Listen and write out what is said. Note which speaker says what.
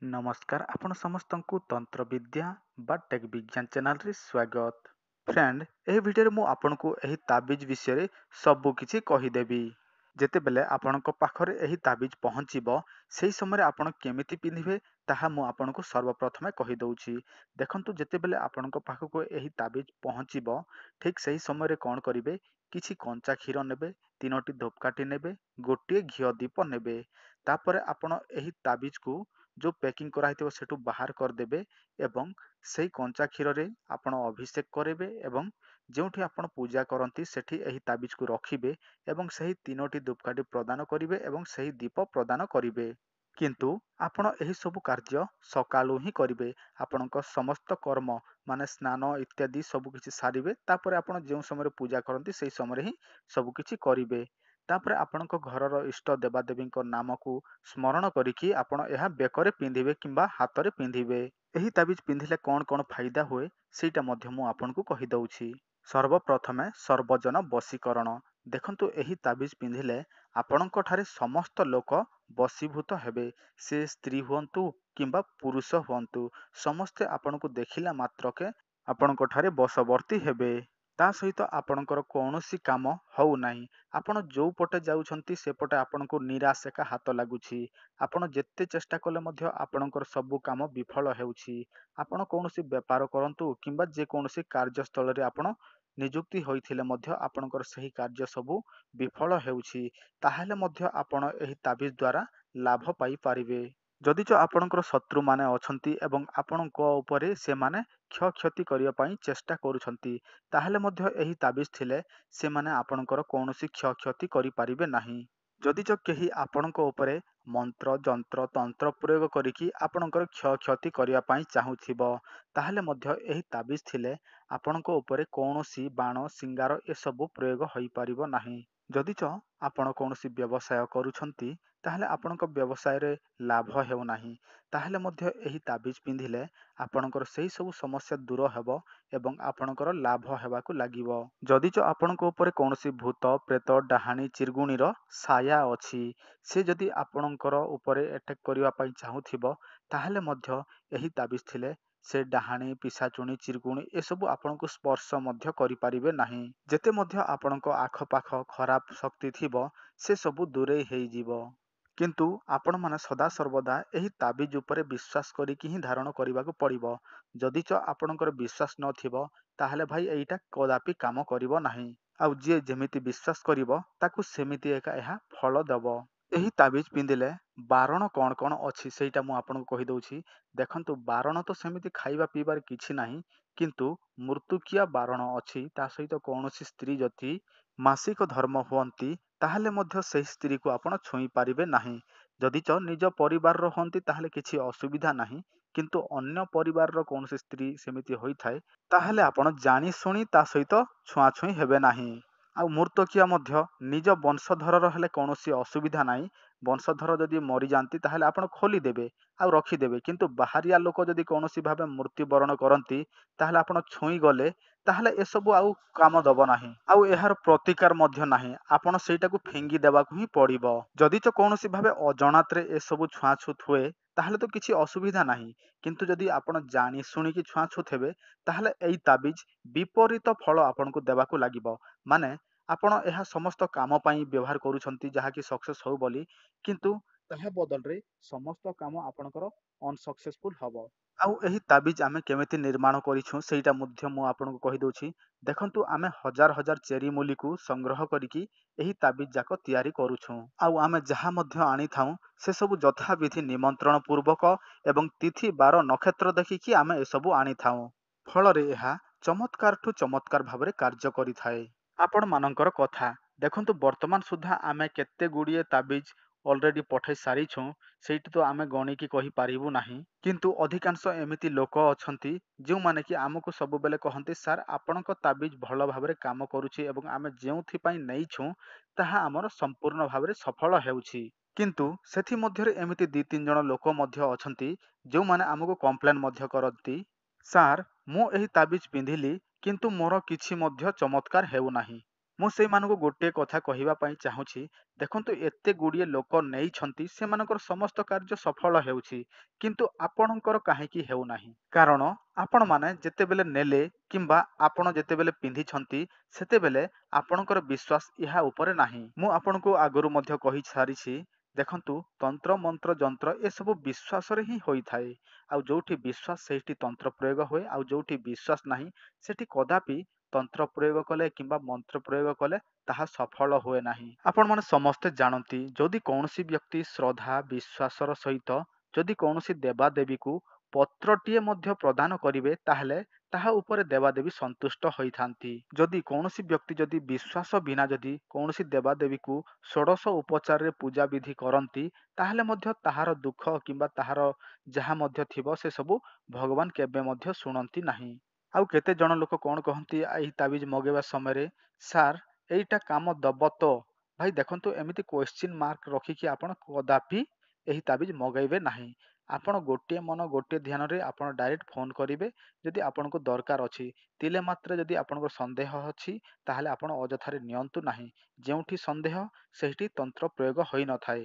Speaker 1: ନମସ୍କାର ଆପଣ ସମସ୍ତଙ୍କୁ ତନ୍ତ୍ର ବିଦ୍ୟା ବା ଟେକ୍ ବିଜ୍ଞାନ ଚ୍ୟାନେଲରେ ସ୍ୱାଗତ। ଫ୍ରେଣ୍ଡ, ଏହି ଭିଡ଼ିଓରେ ମୁଁ ଆପଣଙ୍କୁ ଏହି ତାବିଜ ବିଷୟରେ ସବୁ କିଛି କହିଦେବି। ଯେତେବେଳେ ଆପଣଙ୍କ ପାଖରେ ଏହି ତାବିଜ ପହଞ୍ଚିବ ସେହି ସମୟରେ ଆପଣ କେମିତି ପିନ୍ଧିବେ ତାହା ମୁଁ ଆପଣଙ୍କୁ ସର୍ବପ୍ରଥମେ କହିଦେଉଛି। ଦେଖନ୍ତୁ, ଯେତେବେଳେ ଆପଣଙ୍କ ପାଖକୁ ଏହି ତାବିଜ ପହଞ୍ଚିବ ଠିକ୍ ସେହି ସମୟରେ କ'ଣ କରିବେ, କିଛି କଞ୍ଚା କ୍ଷୀର ନେବେ, 3ଟି ଧୂପକାଠି ନେବେ, ଗୋଟିଏ ଘିଅ ଦୀପ ନେବେ। ତାପରେ ଆପଣ ଏହି ତାବିଜକୁ ଯେଉଁ ପ୍ୟାକିଂ କରାହେଇଥିବ ସେଠୁ ବାହାର କରିଦେବେ ଏବଂ ସେଇ କଞ୍ଚା କ୍ଷୀରରେ ଆପଣ ଅଭିଷେକ କରିବେ ଏବଂ ଯେଉଁଠି ଆପଣ ପୂଜା କରନ୍ତି ସେଠି ଏହି ତାବିଜକୁ ରଖିବେ ଏବଂ ସେହି 3ଟି ଧୂପକାଠି ପ୍ରଦାନ କରିବେ ଏବଂ ସେହି ଦୀପ ପ୍ରଦାନ କରିବେ। କିନ୍ତୁ ଆପଣ ଏହି ସବୁ କାର୍ଯ୍ୟ ସକାଳୁ ହିଁ କରିବେ। ଆପଣଙ୍କ ସମସ୍ତ କର୍ମ ମାନେ ସ୍ନାନ ଇତ୍ୟାଦି ସବୁ କିଛି ସାରିବେ, ତାପରେ ଆପଣ ଯେଉଁ ସମୟରେ ପୂଜା କରନ୍ତି ସେହି ସମୟରେ ହିଁ ସବୁ କିଛି କରିବେ। ତାପରେ ଆପଣଙ୍କ ଘରର ଇଷ୍ଟ ଦେବାଦେବୀଙ୍କ ନାମକୁ ସ୍ମରଣ କରିକି ଆପଣ ଏହା ବେକରେ ପିନ୍ଧିବେ କିମ୍ବା ହାତରେ ପିନ୍ଧିବେ। ଏହି ତାବିଜ ପିନ୍ଧିଲେ କ'ଣ କ'ଣ ଫାଇଦା ହୁଏ ସେଇଟା ମଧ୍ୟ ମୁଁ ଆପଣଙ୍କୁ କହିଦେଉଛି। ସର୍ବପ୍ରଥମେ ସର୍ବଜନ ବଶୀକରଣ। ଦେଖନ୍ତୁ, ଏହି ତାବିଜ ପିନ୍ଧିଲେ ଆପଣଙ୍କଠାରେ ସମସ୍ତ ଲୋକ ବଶୀଭୂତ ହେବେ। ସେ ସ୍ତ୍ରୀ ହୁଅନ୍ତୁ କିମ୍ବା ପୁରୁଷ ହୁଅନ୍ତୁ, ସମସ୍ତେ ଆପଣଙ୍କୁ ଦେଖିଲା ମାତ୍ରକେ ଆପଣଙ୍କଠାରେ ବଶବର୍ତ୍ତୀ ହେବେ। ତା ସହିତ ଆପଣଙ୍କର କୌଣସି କାମ ହଉନାହିଁ। ଆପଣ ଯୋଉ ପଟେ ଯାଉଛନ୍ତି ସେପଟେ ଆପଣଙ୍କୁ ନିରାଶ ଏକା ହାତ ଲାଗୁଛି। ଆପଣ ଯେତେ ଚେଷ୍ଟା କଲେ ମଧ୍ୟ ଆପଣଙ୍କର ସବୁ କାମ ବିଫଳ ହେଉଛି। ଆପଣ କୌଣସି ବେପାର କରନ୍ତୁ କିମ୍ବା ଯେକୌଣସି କାର୍ଯ୍ୟସ୍ଥଳରେ ଆପଣ ନିଯୁକ୍ତି ହୋଇଥିଲେ ମଧ୍ୟ ଆପଣଙ୍କର ସେହି କାର୍ଯ୍ୟ ସବୁ ବିଫଳ ହେଉଛି। ତାହେଲେ ମଧ୍ୟ ଆପଣ ଏହି ତାବିଜ ଦ୍ୱାରା ଲାଭ ପାଇପାରିବେ। ଯଦିଚ ଆପଣଙ୍କର ଶତ୍ରୁମାନେ ଅଛନ୍ତି ଏବଂ ଆପଣଙ୍କ ଉପରେ ସେମାନେ କ୍ଷୟକ୍ଷତି କରିବା ପାଇଁ ଚେଷ୍ଟା କରୁଛନ୍ତି, ତାହେଲେ ମଧ୍ୟ ଏହି ତାବିଜ ଥିଲେ ସେମାନେ ଆପଣଙ୍କର କୌଣସି କ୍ଷୟକ୍ଷତି କରିପାରିବେ ନାହିଁ। ଯଦିଚ କେହି ଆପଣଙ୍କ ଉପରେ ମନ୍ତ୍ର ଯନ୍ତ୍ର ତନ୍ତ୍ର ପ୍ରୟୋଗ କରିକି ଆପଣଙ୍କର କ୍ଷୟକ୍ଷତି କରିବା ପାଇଁ ଚାହୁଁଥିବ, ତାହେଲେ ମଧ୍ୟ ଏହି ତାବିଜ ଥିଲେ ଆପଣଙ୍କ ଉପରେ କୌଣସି ବାଣ ଶିଙ୍ଗାର ଏସବୁ ପ୍ରୟୋଗ ହୋଇପାରିବ ନାହିଁ। ଯଦିଚ ଆପଣ କୌଣସି ବ୍ୟବସାୟ କରୁଛନ୍ତି ତାହେଲେ ଆପଣଙ୍କ ବ୍ୟବସାୟରେ ଲାଭ ହେଉନାହିଁ, ତାହେଲେ ମଧ୍ୟ ଏହି ତାବିଜ ପିନ୍ଧିଲେ ଆପଣଙ୍କର ସେହି ସବୁ ସମସ୍ୟା ଦୂର ହେବ ଏବଂ ଆପଣଙ୍କର ଲାଭ ହେବାକୁ ଲାଗିବ। ଯଦିଚ ଆପଣଙ୍କ ଉପରେ କୌଣସି ଭୂତ ପ୍ରେତ ଡାହାଣୀ ଚିରଗୁଣିର ସାୟା ଅଛି, ସେ ଯଦି ଆପଣଙ୍କର ଉପରେ ଆଟାକ୍ କରିବା ପାଇଁ ଚାହୁଁଥିବ, ତାହେଲେ ମଧ୍ୟ ଏହି ତାବିଜ ଥିଲେ ସେ ଡାହାଣୀ ପିଶାଚୁଣୀ ଚିରଗୁଣି ଏସବୁ ଆପଣଙ୍କୁ ସ୍ପର୍ଶ ମଧ୍ୟ କରିପାରିବେ ନାହିଁ। ଯେତେ ମଧ୍ୟ ଆପଣଙ୍କ ଆଖପାଖ ଖରାପ ଶକ୍ତି ଥିବ ସେ ସବୁ ଦୂରେଇ ହେଇଯିବ। କିନ୍ତୁ ଆପଣମାନେ ସଦାସର୍ବଦା ଏହି ତାବିଜ ଉପରେ ବିଶ୍ୱାସ କରିକି ହିଁ ଧାରଣ କରିବାକୁ ପଡ଼ିବ। ଯଦିଚ ଆପଣଙ୍କର ବିଶ୍ୱାସ ନଥିବ ତାହେଲେ ଭାଇ ଏଇଟା କଦାପି କାମ କରିବ ନାହିଁ। ଆଉ ଯିଏ ଯେମିତି ବିଶ୍ୱାସ କରିବ ତାକୁ ସେମିତି ଏକା ଏହା ଫଳ ଦେବ। ଏହି ତାବିଜ ପିନ୍ଧିଲେ ବାରଣ କ'ଣ କ'ଣ ଅଛି ସେଇଟା ମୁଁ ଆପଣଙ୍କୁ କହିଦେଉଛି। ଦେଖନ୍ତୁ, ବାରଣ ତ ସେମିତି ଖାଇବା ପିଇବାରେ କିଛି ନାହିଁ, କିନ୍ତୁ ମୃତ୍ୟୁକିଆ ବାରଣ ଅଛି। ତା ସହିତ କୌଣସି ସ୍ତ୍ରୀ ଯଦି ମାସିକ ଧର୍ମ ହୁଅନ୍ତି ତାହେଲେ ମଧ୍ୟ ସେହି ସ୍ତ୍ରୀକୁ ଆପଣ ଛୁଇଁ ପାରିବେ ନାହିଁ। ଯଦିଚ ନିଜ ପରିବାରର ହୁଅନ୍ତି ତାହେଲେ କିଛି ଅସୁବିଧା ନାହିଁ, କିନ୍ତୁ ଅନ୍ୟ ପରିବାରର କୌଣସି ସ୍ତ୍ରୀ ସେମିତି ହୋଇଥାଏ ତାହେଲେ ଆପଣ ଜାଣି ଶୁଣି ତା ସହିତ ଛୁଆଁଛୁଇଁ ହେବେ ନାହିଁ। ଆଉ ମୃତକିଆ ମଧ୍ୟ ନିଜ ବଂଶଧରର ହେଲେ କୌଣସି ଅସୁବିଧା ନାହିଁ। ବଂଶଧର ଯଦି ମରିଯାଆନ୍ତି ତାହେଲେ ଆପଣ ଖୋଲିଦେବେ ଆଉ ରଖିଦେବେ, କିନ୍ତୁ ବାହାରିଆ ଲୋକ ଯଦି କୌଣସି ଭାବେ ମୃତ୍ୟୁବରଣ କରନ୍ତି ତାହେଲେ ଆପଣ ଛୁଇଁ ଗଲେ ତାହେଲେ ଏସବୁ ଆଉ କାମ ଦବ ନାହିଁ। ଆଉ ଏହାର ପ୍ରତିକାର ମଧ୍ୟ ନାହିଁ, ଆପଣ ସେଇଟାକୁ ଫିଙ୍ଗି ଦେବାକୁ ହିଁ ପଡ଼ିବ। ଯଦିଚ କୌଣସି ଭାବେ ଅଜଣାତରେ ଏସବୁ ଛୁଆଁଛୁତ ହୁଏ ତାହେଲେ ତ କିଛି ଅସୁବିଧା ନାହିଁ, କିନ୍ତୁ ଯଦି ଆପଣ ଜାଣି ଶୁଣିକି ଛୁଆଁଛୁତ ହେବେ ତାହେଲେ ଏଇ ତାବିଜ ବିପରୀତ ଫଳ ଆପଣଙ୍କୁ ଦେବାକୁ ଲାଗିବ। ମାନେ ଆପଣ ଏହା ସମସ୍ତ କାମ ପାଇଁ ବ୍ୟବହାର କରୁଛନ୍ତି ଯାହାକି ସକ୍ସେସ୍ ହଉ ବୋଲି, କିନ୍ତୁ ତାହା ବଦଳରେ ସମସ୍ତ କାମ ଆପଣଙ୍କର ଅନସକ୍ସେସଫୁଲ ହବ। ଆଉ ଏହି ତାବିଜ ଆମେ କେମିତି ନିର୍ମାଣ କରିଛୁ ସେଇଟା ମଧ୍ୟ ମୁଁ ଆପଣଙ୍କୁ କହିଦେଉଛି। ଦେଖନ୍ତୁ, ଆମେ ହଜାର ହଜାର ଚେରି ମୂଲିକୁ ସଂଗ୍ରହ କରିକି ଏହି ତାବିଜ ଯାକ ତିଆରି କରୁଛୁ। ଆଉ ଆମେ ଯାହା ମଧ୍ୟ ଆଣିଥାଉ ସେସବୁ ଯଥାବିଧି ନିମନ୍ତ୍ରଣ ପୂର୍ବକ ଏବଂ ତିଥି ବାର ନକ୍ଷତ୍ର ଦେଖିକି ଆମେ ଏସବୁ ଆଣିଥାଉ। ଫଳରେ ଏହା ଚମତ୍କାରଠୁ ଚମତ୍କାର ଭାବରେ କାର୍ଯ୍ୟ କରିଥାଏ। ଆପଣମାନଙ୍କର କଥା ଦେଖନ୍ତୁ, ବର୍ତ୍ତମାନ ସୁଦ୍ଧା ଆମେ କେତେ ଗୁଡ଼ିଏ ତାବିଜ ଅଲରେଡି ପଠାଇ ସାରିଛୁଁ, ସେଇଠି ତ ଆମେ ଗଣିକି କହିପାରିବୁ ନାହିଁ। କିନ୍ତୁ ଅଧିକାଂଶ ଏମିତି ଲୋକ ଅଛନ୍ତି ଯେଉଁମାନେ କି ଆମକୁ ସବୁବେଳେ କହନ୍ତି, ସାର୍ ଆପଣଙ୍କ ତାବିଜ ଭଲ ଭାବରେ କାମ କରୁଛି ଏବଂ ଆମେ ଯେଉଁଥିପାଇଁ ନେଇଛୁଁ ତାହା ଆମର ସମ୍ପୂର୍ଣ୍ଣ ଭାବରେ ସଫଳ ହେଉଛି। କିନ୍ତୁ ସେଥିମଧ୍ୟରେ ଏମିତି 2-3 ଜଣ ଲୋକ ମଧ୍ୟ ଅଛନ୍ତି ଯେଉଁମାନେ ଆମକୁ କମ୍ପ୍ଲେନ୍ ମଧ୍ୟ କରନ୍ତି, ସାର୍ ମୁଁ ଏହି ତାବିଜ ପିନ୍ଧିଲି କିନ୍ତୁ ମୋର କିଛି ମଧ୍ୟ ଚମତ୍କାର ହେଉନାହିଁ। ମୁଁ ସେଇମାନଙ୍କୁ ଗୋଟିଏ କଥା କହିବା ପାଇଁ ଚାହୁଁଛି, ଦେଖନ୍ତୁ ଏତେ ଗୁଡ଼ିଏ ଲୋକ ନେଇଛନ୍ତି, ସେମାନଙ୍କର ସମସ୍ତ କାର୍ଯ୍ୟ ସଫଳ ହେଉଛି। କିନ୍ତୁ ଆପଣଙ୍କର କାହିଁକି ହେଉନାହିଁ? କାରଣ ଆପଣମାନେ ଯେତେବେଳେ ନେଲେ କିମ୍ବା ଆପଣ ଯେତେବେଳେ ପିନ୍ଧିଛନ୍ତି, ସେତେବେଳେ ଆପଣଙ୍କର ବିଶ୍ୱାସ ଏହା ଉପରେ ନାହିଁ। ମୁଁ ଆପଣଙ୍କୁ ଆଗରୁ ମଧ୍ୟ କହି ସାରିଛି, ଦେଖନ୍ତୁ ତନ୍ତ୍ର ମନ୍ତ୍ର ଯନ୍ତ୍ର ଏସବୁ ବିଶ୍ୱାସରେ ହିଁ ହୋଇଥାଏ। ଆଉ ଯୋଉଠି ବିଶ୍ୱାସ ସେଇଠି ତନ୍ତ୍ର ପ୍ରୟୋଗ ହୁଏ, ଆଉ ଯୋଉଠି ବିଶ୍ୱାସ ନାହିଁ ସେଠି କଦାପି ତନ୍ତ୍ର ପ୍ରୟୋଗ କଲେ କିମ୍ବା ମନ୍ତ୍ର ପ୍ରୟୋଗ କଲେ ତାହା ସଫଳ ହୁଏ ନାହିଁ। ଆପଣମାନେ ସମସ୍ତେ ଜାଣନ୍ତି, ଯଦି କୌଣସି ବ୍ୟକ୍ତି ଶ୍ରଦ୍ଧା ବିଶ୍ୱାସର ସହିତ ଯଦି କୌଣସି ଦେବାଦେବୀକୁ ପତ୍ରଟିଏ ମଧ୍ୟ ପ୍ରଦାନ କରିବେ, ତାହେଲେ ତାହା ଉପରେ ଦେବାଦେବୀ ସନ୍ତୁଷ୍ଟ ହୋଇଥାନ୍ତି। ଯଦି କୌଣସି ବ୍ୟକ୍ତି ଯଦି ବିଶ୍ୱାସ ବିନା ଯଦି କୌଣସି ଦେବାଦେବୀକୁ ଷୋଡ଼ଶ ଉପଚାରରେ ପୂଜା ବିଧି କରନ୍ତି, ତାହେଲେ ମଧ୍ୟ ତାହାର ଦୁଃଖ କିମ୍ବା ତାହାର ଯାହା ମଧ୍ୟ ଥିବ ସେ ସବୁ ଭଗବାନ କେବେ ମଧ୍ୟ ଶୁଣନ୍ତି ନାହିଁ। ଆଉ କେତେ ଜଣ ଲୋକ କଣ କହନ୍ତି ଏହି ତାବିଜ ମଗେଇବା ସମୟରେ, ସାର୍ ଏଇଟା କାମ ଦବ ତ? ଭାଇ ଦେଖନ୍ତୁ, ଏମିତି କ୍ୱେଶ୍ଚିନ୍ ମାର୍କ ରଖିକି ଆପଣ କଦାପି ଏହି ତାବିଜ ମଗାଇବେ ନାହିଁ। ଆପଣ ଗୋଟିଏ ମନ ଗୋଟିଏ ଧ୍ୟାନରେ ଆପଣ ଡାଇରେକ୍ଟ ଫୋନ୍ କରିବେ ଯଦି ଆପଣଙ୍କୁ ଦରକାର ଅଛି। ତିଳେ ମାତ୍ରେ ଯଦି ଆପଣଙ୍କର ସନ୍ଦେହ ଅଛି, ତାହେଲେ ଆପଣ ଅଯଥାରେ ନିଅନ୍ତୁ ନାହିଁ। ଯେଉଁଠି ସନ୍ଦେହ ସେଇଠି ତନ୍ତ୍ର ପ୍ରୟୋଗ ହୋଇନଥାଏ।